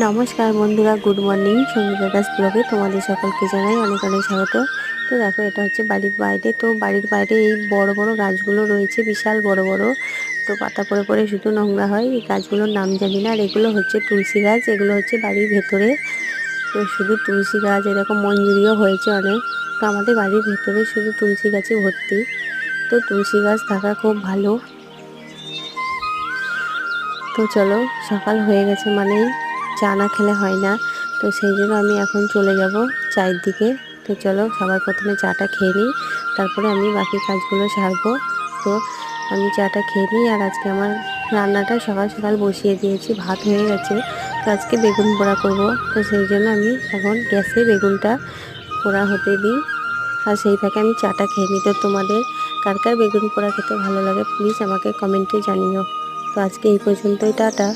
নমস্কার বন্ধুরা, good morning. Sangeeta Das ব্লগে তোমাদের সকলকে জানাই অনেক অনেক স্বাগত। তো দেখো, এটা হচ্ছে বাড়ির বাইরে। তো বাড়ির বাইরে এই বড় বড় গাছগুলো রয়েছে, বিশাল বড় বড়। তো পাতা পড়ে পড়ে শুধু নোংরা হয়। এই গাছগুলোর নাম জানি না। আর এগুলো হচ্ছে তুলসী গাছ, এগুলো হচ্ছে বাড়ির ভেতরে। তো শুধু তুলসী গাছ, এরকম মঞ্জুরিও হয়েছে অনেক। তো আমাদের বাড়ির ভেতরে শুধু তুলসী গাছে ভর্তি। তো তুলসী গাছ থাকা খুব ভালো। তো চলো, সকাল হয়ে গেছে মানেই চা না খেলে হয় না। তো সেই জন্য আমি এখন চলে যাব চায়ের দিকে। তো চলো, সবার প্রথমে চাটা খেয়ে নিই, তারপরে আমি বাকি কাজগুলো সারবো। তো আমি চাটা খেয়ে নিই। আর আজকে আমার রান্নাটা সকাল সকাল বসিয়ে দিয়েছি, ভাত হয়ে গেছে। তো আজকে বেগুন পোড়া করব। তো সেই জন্য আমি এখন গ্যাসে বেগুনটা পোড়া হতে দিই, আর সেই ফাঁকে আমি চাটা খেয়ে নিই। তো তোমাদের কার কার বেগুন পোড়া খেতে ভালো লাগে প্লিজ আমাকে কমেন্টে জানিও। তো আজকে এই পর্যন্তই, টাটা।